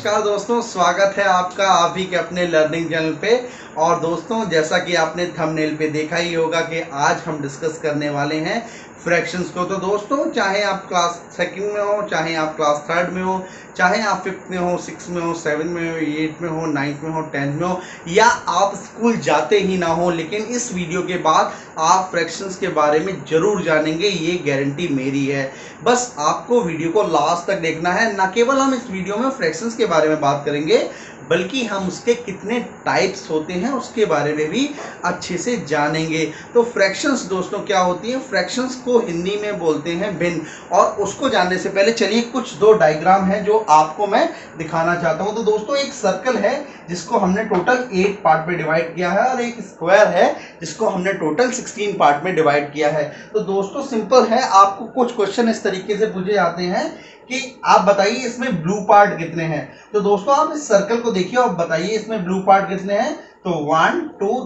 नमस्कार दोस्तों, स्वागत है आपका आप ही के अपने लर्निंग चैनल पे। और दोस्तों, जैसा कि आपने थंबनेल पे देखा ही होगा कि आज हम डिस्कस करने वाले हैं फ्रैक्शंस को। तो दोस्तों, चाहे आप क्लास सेकंड में हो, चाहे आप क्लास थर्ड में हो, चाहे आप फिफ्थ में हो, सिक्स में हो, सेवन में हो, एट में हो, नाइन्थ में हो, टेंथ में हो, या आप स्कूल जाते ही ना हो, लेकिन इस वीडियो के बाद आप फ्रैक्शंस के बारे में ज़रूर जानेंगे, ये गारंटी मेरी है। बस आपको वीडियो को लास्ट तक देखना है। ना केवल हम इस वीडियो में फ्रैक्शंस के बारे में बात करेंगे, बल्कि हम उसके कितने टाइप्स होते हैं उसके बारे में भी अच्छे से जानेंगे। तो फ्रैक्शंस दोस्तों क्या होती है? फ्रैक्शंस को हिंदी में बोलते हैं भिन्न। और उसको जानने से पहले चलिए कुछ दो डायग्राम है जो आपको मैं दिखाना चाहता हूं। तो दोस्तों, एक सर्कल है जिसको हमने टोटल 8 पार्ट में डिवाइड किया है, और एक स्क्वायर है जिसको हमने टोटल 16 पार्ट में डिवाइड किया है। तो दोस्तों सिंपल है, आपको कुछ क्वेश्चन इस तरीके से पूछे जाते हैं कि आप बताइए इसमें ब्लू पार्ट कितने हैं। तो दोस्तों आप इस सर्कल को देखिए और बताइए इसमें ब्लू पार्ट कितने हैं। तो 1 2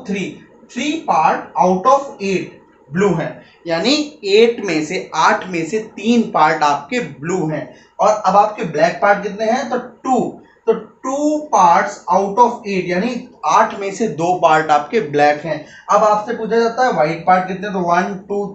3 पार्ट आउट ऑफ 8 ब्लू है, यानी 8 में से 8 में से 3 पार्ट आपके ब्लू हैं। और अब आपके ब्लैक पार्ट कितने हैं? तो 2। तो 2 पार्ट्स आउट ऑफ 8, यानी 8 में से 2 पार्ट आपके ब्लैक हैं। अब आपसे पूछा जाता है व्हाइट पार्ट कितने? तो 1 2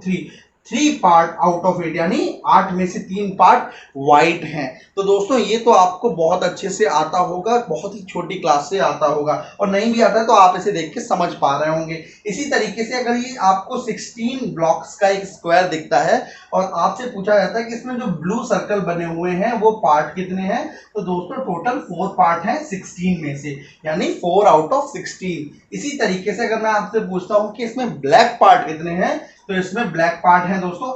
3 पार्ट आउट ऑफ 8, यानी 8 में से 3 पार्ट व्हाइट हैं। तो दोस्तों ये तो आपको बहुत अच्छे से आता होगा, बहुत ही छोटी क्लास से आता होगा, और नहीं भी आता है तो आप इसे देख के समझ पा रहे होंगे। इसी तरीके से अगर ये आपको 16 ब्लॉक्स का एक स्क्वायर दिखता है और आपसे पूछा जाता है कि इसमें जो ब्लू सर्कल बने हुए हैं वो पार्ट कितने हैं, तो दोस्तों टोटल 4 पार्ट हैं 16 में से, यानी 4 आउट ऑफ 16। इसी तरीके से अगर मैं आपसे पूछता हूं कि इसमें ब्लैक पार्ट कितने हैं, तो इसमें ब्लैक पार्ट है दोस्तों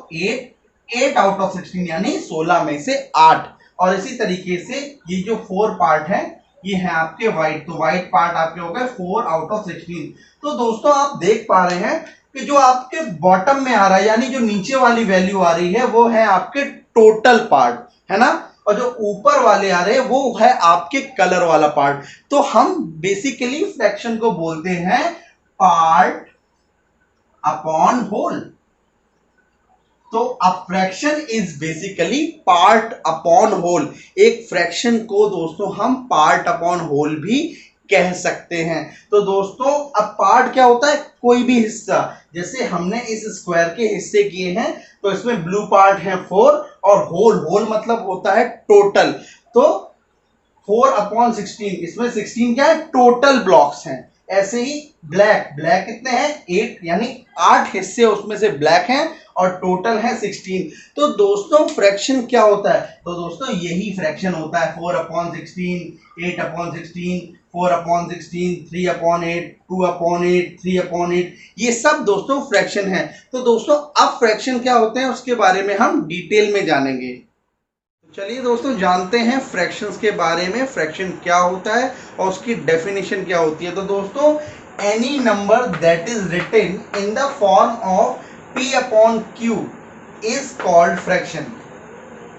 8 आउट ऑफ 16, यानी 16 में से 8। और इसी तरीके से ये जो 4 पार्ट है ये है आपके व्हाइट, तो व्हाइट पार्ट आपके हो गए 4 आउट ऑफ 16। तो दोस्तों आप देख पा रहे हैं कि जो आपके बॉटम में आ रहा है, यानी जो नीचे वाली वैल्यू आ रही है वो है आपके टोटल पार्ट, है ना, और जो ऊपर वाले आ रहे हैं वो है आपके कलर वाला पार्ट। तो हम बेसिकली फ्रैक्शन को बोलते हैं पार्ट अपॉन होल। तो a fraction is basically part upon whole. एक फ्रैक्शन को दोस्तों हम पार्ट अपॉन होल भी कह सकते हैं। तो दोस्तों अब पार्ट क्या होता है? कोई भी हिस्सा, जैसे हमने इस स्क्वायर के हिस्से किए हैं तो इसमें ब्लू पार्ट है 4, और होल मतलब होता है टोटल। तो 4 अपॉन 16, इसमें 16 क्या है? टोटल ब्लॉक्स हैं। ऐसे ही ब्लैक कितने हैं? 8, यानी 8 हिस्से उसमें से ब्लैक हैं और टोटल है 16। तो दोस्तों फ्रैक्शन क्या होता है? तो दोस्तों यही फ्रैक्शन होता है 4 upon 16, 8 upon 16, 4 upon 16, 3 upon 8, 2 upon 8, 3 upon 8, ये सब दोस्तों फ्रैक्शन है। तो दोस्तों अब फ्रैक्शन क्या होते हैं उसके बारे में हम डिटेल में जानेंगे। चलिए दोस्तों जानते हैं फ्रैक्शंस के बारे में, फ्रैक्शन क्या होता है और उसकी डेफिनेशन क्या होती है। तो दोस्तों any number that is written in the form of p upon q is called fraction.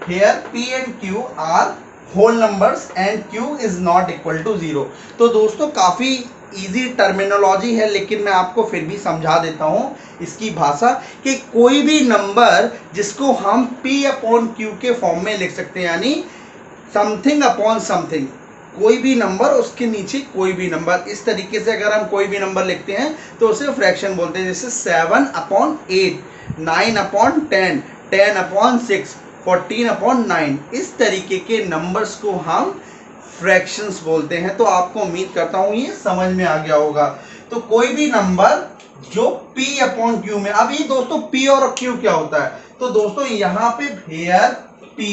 Here p and q are whole numbers and q is not equal to 0. तो दोस्तों काफ़ी इजी टर्मिनोलॉजी है, लेकिन मैं आपको फिर भी समझा देता हूँ इसकी भाषा, कि कोई भी नंबर जिसको हम p अपॉन q के फॉर्म में लिख सकते हैं, यानी समथिंग अपॉन समथिंग, कोई भी नंबर उसके नीचे कोई भी नंबर, इस तरीके से अगर हम कोई भी नंबर लिखते हैं तो उसे फ्रैक्शन बोलते हैं। जैसे 7 अपॉन 8, 9 अपॉन 10, 10 अपॉन 6, 14 अपॉन 9, इस तरीके के नंबर्स को हम फ्रैक्शंस बोलते हैं। तो आपको उम्मीद करता हूँ ये समझ में आ गया होगा। तो कोई भी नंबर जो p अपॉन q में, अब ये दोस्तों p और q क्या होता है? तो दोस्तों यहाँ पे here p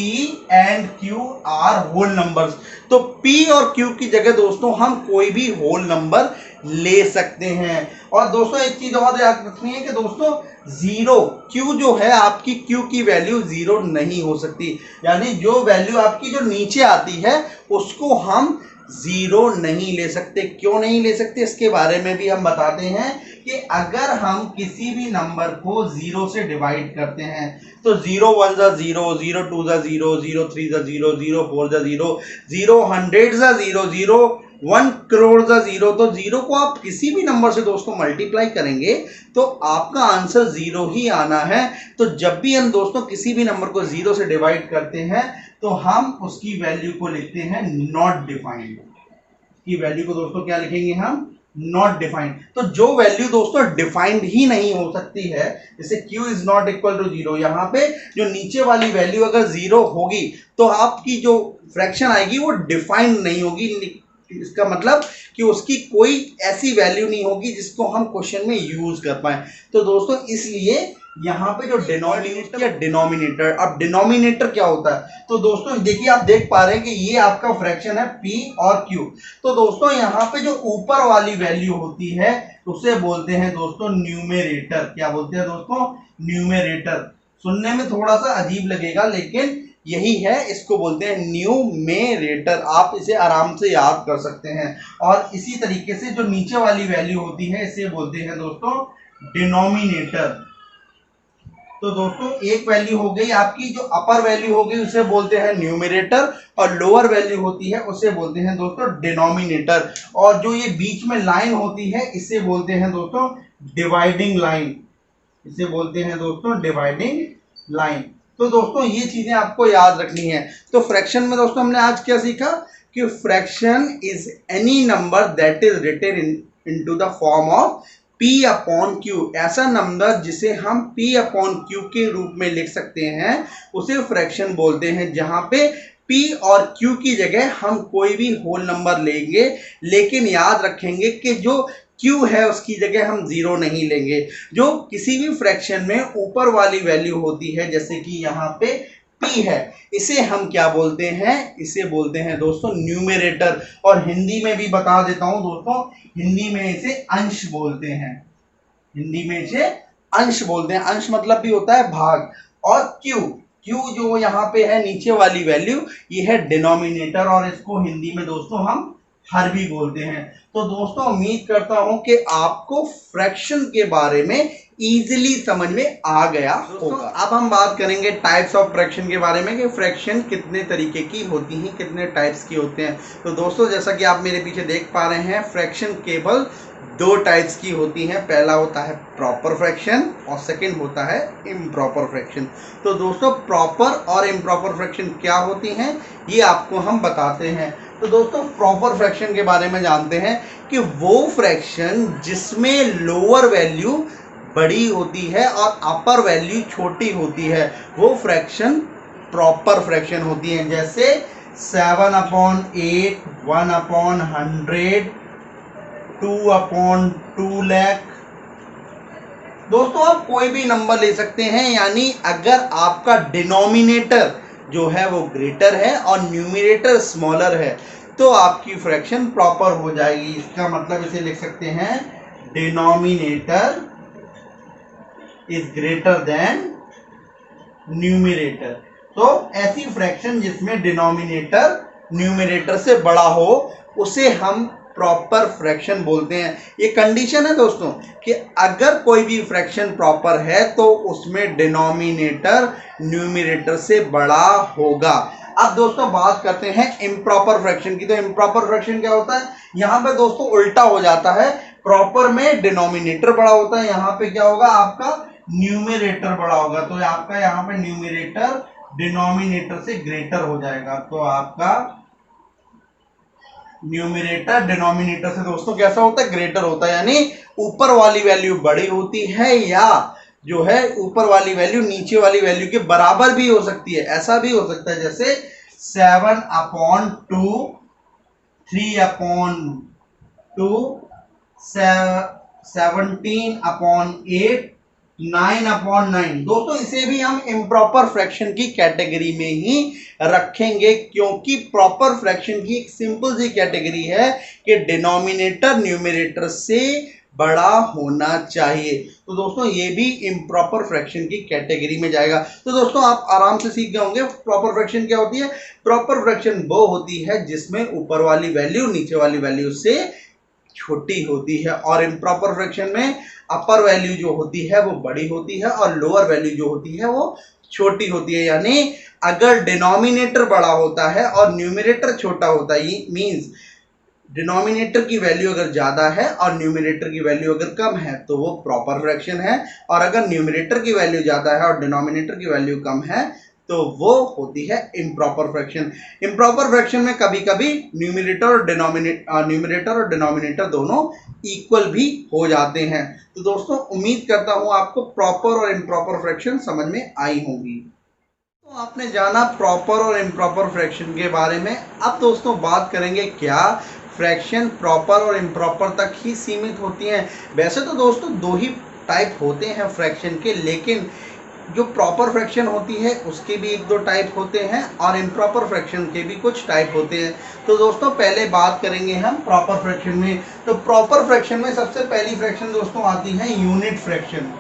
and q are whole numbers. तो p और q की जगह दोस्तों हम कोई भी होल नंबर ले सकते हैं। और दोस्तों एक चीज और याद रखनी है कि दोस्तों जीरो, q जो है आपकी q की वैल्यू जीरो नहीं हो सकती, यानी जो वैल्यू आपकी जो नीचे आती है उसको हम जीरो नहीं ले सकते। क्यों नहीं ले सकते इसके बारे में भी हम बताते हैं कि अगर हम किसी भी नंबर को जीरो से डिवाइड करते हैं तो 0 1 जा 0, 0 2 जा 0, 0 3 जा 0, 0 4 जा 0, 0 100 जा 0, 0 1 करोड़ का जीरो, तो जीरो को आप किसी भी नंबर से दोस्तों मल्टीप्लाई करेंगे तो आपका आंसर जीरो ही आना है। तो जब भी हम दोस्तों किसी भी नंबर को जीरो से डिवाइड करते हैं तो हम उसकी वैल्यू को लिखते हैं नॉट डिफाइंड। की वैल्यू को दोस्तों क्या लिखेंगे हम, नॉट डिफाइंड। तो जो वैल्यू दोस्तों डिफाइंड ही नहीं हो सकती है, जैसे q is not equal to zero, यहाँ पे जो नीचे वाली वैल्यू अगर जीरो होगी तो आपकी जो फ्रैक्शन आएगी वो डिफाइंड नहीं होगी। इसका मतलब कि उसकी कोई ऐसी वैल्यू नहीं होगी जिसको हम क्वेश्चन में यूज कर पाए। तो दोस्तों इसलिए यहाँ पे जो डिनोमिनेटर या डिनोमिनेटर, अब डिनोमिनेटर क्या होता है, तो दोस्तों देखिए आप देख पा रहे हैं कि ये आपका फ्रैक्शन है p और q। तो दोस्तों यहाँ पे जो ऊपर वाली वैल्यू होती है उसे बोलते हैं दोस्तों न्यूमेरेटर। क्या बोलते हैं दोस्तों, न्यूमेरेटर। सुनने में थोड़ा सा अजीब लगेगा लेकिन यही है, इसको बोलते हैं न्यूमेरेटर। आप इसे आराम से याद कर सकते हैं। और इसी तरीके से जो नीचे वाली वैल्यू होती है इसे बोलते हैं दोस्तों डिनोमिनेटर। तो दोस्तों एक वैल्यू हो गई आपकी, जो अपर वैल्यू हो गई उसे बोलते हैं न्यूमेरेटर, और लोअर वैल्यू होती है उसे बोलते हैं दोस्तों डिनोमिनेटर। और जो ये बीच में लाइन होती है इसे बोलते हैं दोस्तों डिवाइडिंग लाइन। इसे बोलते हैं दोस्तों डिवाइडिंग लाइन। तो दोस्तों ये चीजें आपको याद रखनी है। तो फ्रैक्शन में दोस्तों हमने आज क्या सीखा कि fraction is any number that is written into the form of p upon q। ऐसा नंबर जिसे हम p अपॉन q के रूप में लिख सकते हैं उसे फ्रैक्शन बोलते हैं, जहां पे p और q की जगह हम कोई भी होल नंबर लेंगे, लेकिन याद रखेंगे कि जो q है उसकी जगह हम जीरो नहीं लेंगे। जो किसी भी फ्रैक्शन में ऊपर वाली वैल्यू होती है, जैसे कि यहाँ पे p है, इसे हम क्या बोलते हैं, इसे बोलते हैं दोस्तों न्यूमेरेटर। और हिंदी में भी बता देता हूं दोस्तों, हिंदी में इसे अंश बोलते हैं। हिंदी में इसे अंश बोलते हैं। अंश मतलब भी होता है भाग। और q जो यहाँ पे है नीचे वाली वैल्यू, ये है डिनोमिनेटर, और इसको हिंदी में दोस्तों हम हर भी बोलते हैं। तो दोस्तों उम्मीद करता हूं कि आपको फ्रैक्शन के बारे में इजीली समझ में आ गया होगा। अब हम बात करेंगे टाइप्स ऑफ फ्रैक्शन के बारे में कि फ्रैक्शन कितने तरीके की होती हैं, कितने टाइप्स की होते हैं। तो दोस्तों जैसा कि आप मेरे पीछे देख पा रहे हैं, फ्रैक्शन केवल दो टाइप्स की होती हैं। पहला होता है प्रॉपर फ्रैक्शन और सेकंड होता है इम्प्रॉपर फ्रैक्शन। तो दोस्तों प्रॉपर और इम्प्रॉपर फ्रैक्शन क्या होती हैं ये आपको हम बताते हैं। तो दोस्तों प्रॉपर फ्रैक्शन के बारे में जानते हैं कि वो फ्रैक्शन जिसमें लोअर वैल्यू बड़ी होती है और अपर वैल्यू छोटी होती है, वो फ्रैक्शन प्रॉपर फ्रैक्शन होती है। जैसे 7/8, 1/100, 2/2 लाख। दोस्तों आप कोई भी नंबर ले सकते हैं, यानी अगर आपका डिनोमिनेटर जो है वो ग्रेटर है और न्यूमरेटर स्मॉलर है तो आपकी फ्रैक्शन प्रॉपर हो जाएगी। इसका मतलब इसे लिख सकते हैं denominator is greater than numerator. तो ऐसी फ्रैक्शन जिसमें डिनोमिनेटर न्यूमरेटर से बड़ा हो उसे हम प्रॉपर फ्रैक्शन बोलते हैं। ये कंडीशन है दोस्तों कि अगर कोई भी फ्रैक्शन प्रॉपर है तो उसमें डिनोमिनेटर न्यूमरेटर से बड़ा होगा। अब दोस्तों बात करते हैं इम्प्रॉपर फ्रैक्शन की। तो इम्प्रॉपर फ्रैक्शन क्या होता है, यहाँ पे दोस्तों उल्टा हो जाता है। प्रॉपर में डिनोमिनेटर बड़ा होता है, यहाँ पे क्या होगा आपका न्यूमरेटर बड़ा होगा। तो आपका यहाँ पे न्यूमरेटर डिनोमिनेटर से ग्रेटर हो जाएगा। तो आपका न्यूमरेटर डिनोमिनेटर से दोस्तों कैसा होता है, ग्रेटर होता है। यानी ऊपर वाली वैल्यू बड़ी होती है या जो है ऊपर वाली वैल्यू नीचे वाली वैल्यू के बराबर भी हो सकती है। ऐसा भी हो सकता है जैसे 7/2, 3/2, 17/8, 9/9। दोस्तों इसे भी हम इम्प्रॉपर फ्रैक्शन की कैटेगरी में ही रखेंगे, क्योंकि प्रॉपर फ्रैक्शन की एक सिंपल सी कैटेगरी है कि डिनोमिनेटर न्यूमरेटर से बड़ा होना चाहिए। तो दोस्तों ये भी इम्प्रॉपर फ्रैक्शन की कैटेगरी में जाएगा। तो दोस्तों आप आराम से सीख गए होंगे प्रॉपर फ्रैक्शन क्या होती है। प्रॉपर फ्रैक्शन वो होती है जिसमें ऊपर वाली वैल्यू नीचे वाली वैल्यू से छोटी होती है, और इम्प्रॉपर फ्रैक्शन में अपर वैल्यू जो होती है वो बड़ी होती है और लोअर वैल्यू जो होती है वो छोटी होती है। यानी अगर डिनोमिनेटर बड़ा होता है और न्यूमरेटर छोटा होता है, मींस डिनोमिनेटर की वैल्यू अगर ज़्यादा है और न्यूमरेटर की वैल्यू अगर कम है तो वो प्रॉपर फ्रैक्शन है, और अगर न्यूमरेटर की वैल्यू ज़्यादा है और डिनोमिनेटर की वैल्यू कम है तो वो होती है इम्प्रॉपर फ्रैक्शन। इम्प्रॉपर फ्रैक्शन में कभी कभी न्यूमरेटर और डिनोमिनेटर दोनों इक्वल भी हो जाते हैं। तो दोस्तों उम्मीद करता हूँ आपको प्रॉपर और इम्प्रॉपर फ्रैक्शन समझ में आई होंगी। तो आपने जाना प्रॉपर और इम्प्रॉपर फ्रैक्शन के बारे में। अब दोस्तों बात करेंगे क्या फ्रैक्शन प्रॉपर और इम्प्रॉपर तक ही सीमित होती हैं। वैसे तो दोस्तों दो ही टाइप होते हैं फ्रैक्शन के, लेकिन जो प्रॉपर फ्रैक्शन होती है उसके भी एक दो टाइप होते हैं और इम्प्रॉपर फ्रैक्शन के भी कुछ टाइप होते हैं। तो दोस्तों पहले बात करेंगे हम प्रॉपर फ्रैक्शन में। तो प्रॉपर फ्रैक्शन में सबसे पहली फ्रैक्शन दोस्तों आती है यूनिट फ्रैक्शन।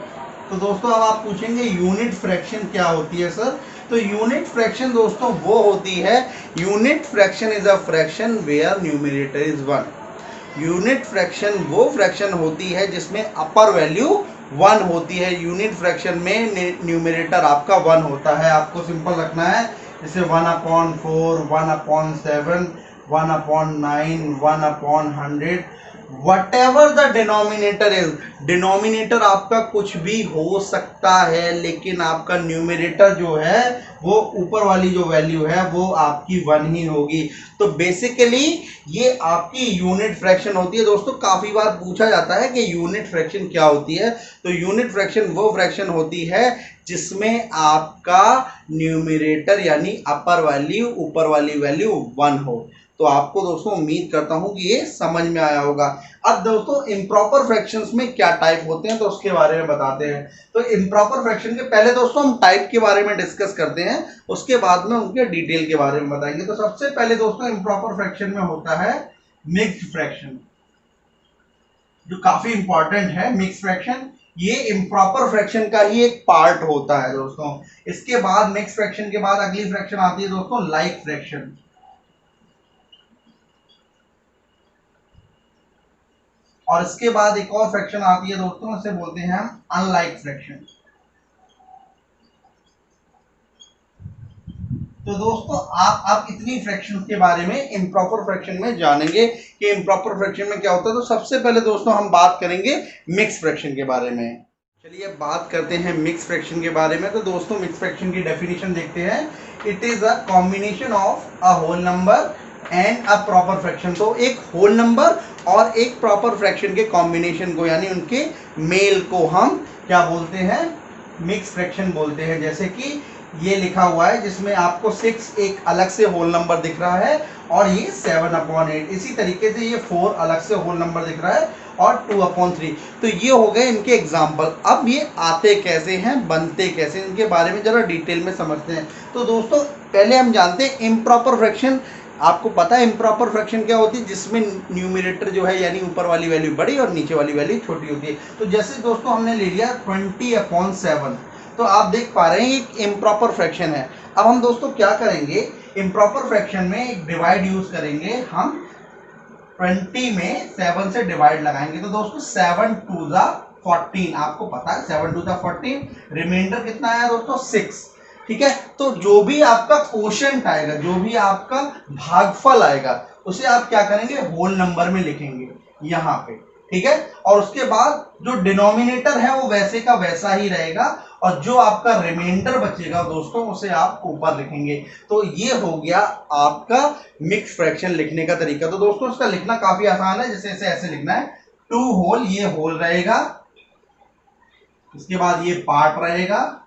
तो दोस्तों अब आप पूछेंगे यूनिट फ्रैक्शन क्या होती है सर। तो यूनिट फ्रैक्शन दोस्तों वो होती है, unit fraction is a fraction where numerator is 1। Unit fraction वो फ्रैक्शन होती है जिसमें अपर वैल्यू 1 होती है। यूनिट फ्रैक्शन में न्यूमरेटर आपका 1 होता है। आपको सिंपल रखना है, जैसे 1/4, 1/7, 1/9, 1/100, what ever the denominator is. Denominator आपका कुछ भी हो सकता है, लेकिन आपका न्यूमरेटर जो है वो ऊपर वाली जो वैल्यू है वो आपकी 1 ही होगी। तो बेसिकली ये आपकी यूनिट फ्रैक्शन होती है। दोस्तों काफी बार पूछा जाता है कि यूनिट फ्रैक्शन क्या होती है। तो यूनिट फ्रैक्शन वो फ्रैक्शन होती है जिसमें आपका न्यूमरेटर यानी अपर वैल्यू ऊपर वाली वैल्यू 1 हो। तो आपको दोस्तों उम्मीद करता हूं कि ये समझ में आया होगा। अब दोस्तों इम्प्रॉपर फ्रैक्शंस में क्या टाइप होते हैं तो उसके बारे में बताते हैं। तो इम्प्रॉपर फ्रैक्शन के पहले दोस्तों हम टाइप के बारे में डिस्कस करते हैं, उसके बाद में उनके डिटेल के बारे में बताएंगे। तो सबसे पहले दोस्तों इम्प्रॉपर फ्रैक्शन में होता है मिक्स्ड फ्रैक्शन, जो काफी इंपॉर्टेंट है। मिक्स्ड फ्रैक्शन ये इम्प्रॉपर फ्रैक्शन का ही एक पार्ट होता है दोस्तों। इसके बाद मिक्स्ड फ्रैक्शन के बाद अगली फ्रैक्शन आती है दोस्तों लाइक फ्रैक्शन, और इसके बाद एक और फ्रैक्शन आती है दोस्तों, इसे बोलते हैं हम अनलाइक फ्रैक्शन। तो दोस्तों आप इतनी फ्रैक्शन के बारे में इम्प्रॉपर फ्रैक्शन में जानेंगे कि इम्प्रॉपर फ्रैक्शन में क्या होता है। तो सबसे पहले दोस्तों हम बात करेंगे मिक्स फ्रैक्शन के बारे में। चलिए बात करते हैं मिक्स फ्रैक्शन के बारे में। तो दोस्तों मिक्स फ्रैक्शन की डेफिनेशन देखते हैं। It is a combination of a whole number and a proper fraction. तो एक होल नंबर और एक प्रॉपर फ्रैक्शन के कॉम्बिनेशन को यानी उनके मेल को हम क्या बोलते हैं, मिक्स फ्रैक्शन बोलते हैं। जैसे कि ये लिखा हुआ है जिसमें आपको 6 एक अलग से होल नंबर दिख रहा है और ये 7/8। इसी तरीके से ये 4 अलग से होल नंबर दिख रहा है और 2/3। तो ये हो गए इनके एग्जाम्पल। अब ये आते कैसे हैं, बनते कैसे, इनके बारे में जरा डिटेल में समझते हैं। तो दोस्तों पहले हम जानते हैं इम्प्रॉपर फ्रैक्शन। आपको पता है इम्प्रॉपर फ्रैक्शन क्या होती है, जिसमें न्यूमरेटर जो है यानी ऊपर वाली वैल्यू बड़ी और नीचे वाली वैल्यू छोटी होती है। तो जैसे दोस्तों हमने ले लिया 20/7, तो आप देख पा रहे हैं एक इम्प्रॉपर फ्रैक्शन है। अब हम दोस्तों क्या करेंगे, इम्प्रॉपर फ्रैक्शन में एक डिवाइड यूज करेंगे। हम 20 में 7 से डिवाइड लगाएंगे। तो दोस्तों 7×2=14, आपको पता है 7×2=14। रिमाइंडर कितना आया दोस्तों 6। ठीक है, तो जो भी आपका क्वोशंट आएगा, जो भी आपका भागफल आएगा, उसे आप क्या करेंगे, होल नंबर में लिखेंगे यहाँ पे। ठीक है, और उसके बाद जो डिनोमिनेटर है वो वैसे का वैसा ही रहेगा, और जो आपका रिमाइंडर बचेगा दोस्तों उसे आप ऊपर लिखेंगे। तो ये हो गया आपका मिक्स फ्रैक्शन लिखने का तरीका। तो दोस्तों इसका लिखना काफी आसान है। जैसे ऐसे लिखना है, 2 होल, ये होल रहेगा, इसके बाद ये पार्ट रहेगा।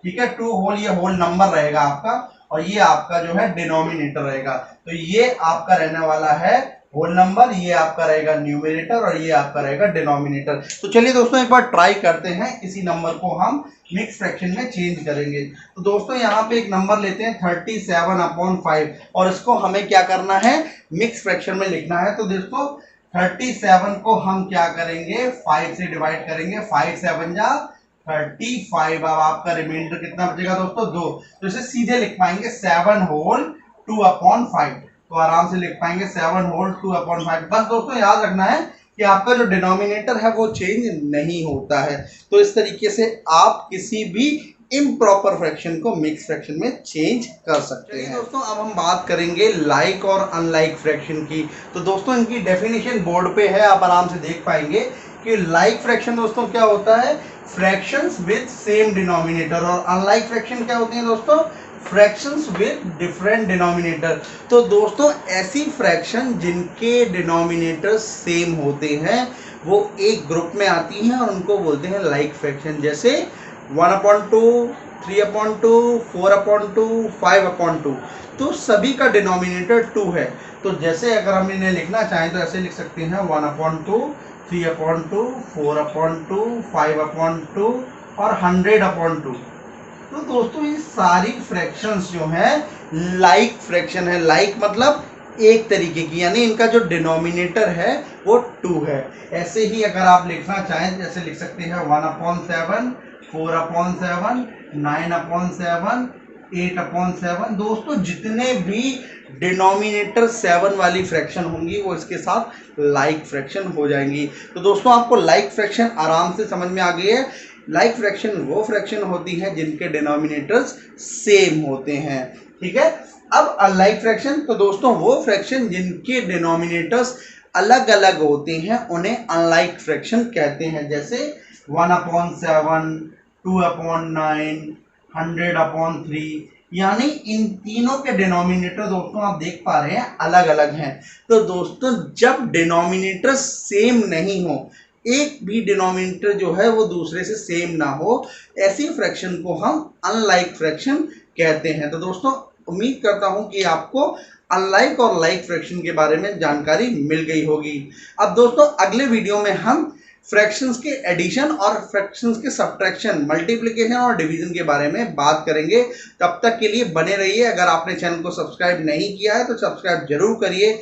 ठीक है, 2 होल, ये होल नंबर रहेगा आपका, और ये आपका जो है डिनोमिनेटर रहेगा। तो ये आपका रहने वाला है होल नंबर, ये आपका रहेगा न्यूमरेटर, और ये आपका रहेगा डिनोमिनेटर। तो चलिए दोस्तों एक बार ट्राई करते हैं, इसी नंबर को हम मिक्स फ्रैक्शन में चेंज करेंगे। तो दोस्तों यहाँ पे एक नंबर लेते हैं 37/5, और इसको हमें क्या करना है, मिक्स फ्रैक्शन में लिखना है। तो दोस्तों 37 को हम क्या करेंगे, 5 से डिवाइड करेंगे। 5×7=35। अब आपका रिमाइंडर कितना बचेगा दोस्तों, 2। तो इसे सीधे लिख पाएंगे 7 होल 2/5। तो आराम से लिख पाएंगे 7 होल 2/5। बस दोस्तों याद रखना है कि आपका जो डिनोमिनेटर है वो चेंज नहीं होता है। तो इस तरीके से आप किसी भी इम्प्रॉपर फ्रैक्शन को मिक्स फ्रैक्शन में चेंज कर सकते हैं। दोस्तों अब हम बात करेंगे लाइक और अनलाइक फ्रैक्शन की। तो दोस्तों इनकी डेफिनेशन बोर्ड पे है, आप आराम से देख पाएंगे कि लाइक फ्रैक्शन दोस्तों क्या होता है, फ्रैक्शंस विद सेम डिनोमिनेटर, और अनलाइक फ्रैक्शन क्या होती है दोस्तों, फ्रैक्शंस विद डिफरेंट डिनोमिनेटर। तो दोस्तों ऐसी फ्रैक्शन जिनके डिनोमिनेटर सेम होते हैं वो एक ग्रुप में आती हैं और उनको बोलते हैं लाइक फ्रैक्शन। जैसे 1/2, 3/2, 4/2, 5/2, तो सभी का डिनोमिनेटर 2 है। तो जैसे अगर हम इन्हें लिखना चाहें तो ऐसे लिख सकते हैं 1/2, 3/2, 4/2, 5/2 और 100/2। तो दोस्तों ये सारी फ्रैक्शंस जो हैं लाइक फ्रैक्शन है। लाइक मतलब एक तरीके की, यानी इनका जो डिनोमिनेटर है वो 2 है। ऐसे ही अगर आप लिखना चाहें जैसे लिख सकते हैं 1/7, 4/7, 9/7, 8/7। दोस्तों जितने भी डिनोमिनेटर 7 वाली फ्रैक्शन होंगी वो इसके साथ लाइक फ्रैक्शन हो जाएंगी। तो दोस्तों आपको लाइक फ्रैक्शन आराम से समझ में आ गई है। लाइक फ्रैक्शन वो फ्रैक्शन होती है जिनके डिनोमिनेटर्स सेम होते हैं, ठीक है। अब अनलाइक फ्रैक्शन, तो दोस्तों वो फ्रैक्शन जिनके डिनोमिनेटर्स अलग अलग होते हैं उन्हें अनलाइक फ्रैक्शन कहते हैं। जैसे 1/7, 2/9, 100/3, यानी इन तीनों के डिनोमिनेटर दोस्तों आप देख पा रहे हैं अलग अलग हैं। तो दोस्तों जब डिनोमिनेटर सेम नहीं हो, एक भी डिनोमिनेटर जो है वो दूसरे से सेम ना हो, ऐसी फ्रैक्शन को हम अनलाइक फ्रैक्शन कहते हैं। तो दोस्तों उम्मीद करता हूं कि आपको अनलाइक और लाइक फ्रैक्शन के बारे में जानकारी मिल गई होगी। अब दोस्तों अगले वीडियो में हम फ्रैक्शंस के एडिशन और फ्रैक्शंस के सब्ट्रैक्शन, मल्टीप्लिकेशन और डिवीजन के बारे में बात करेंगे। तब तक के लिए बने रहिए। अगर आपने चैनल को सब्सक्राइब नहीं किया है तो सब्सक्राइब जरूर करिए।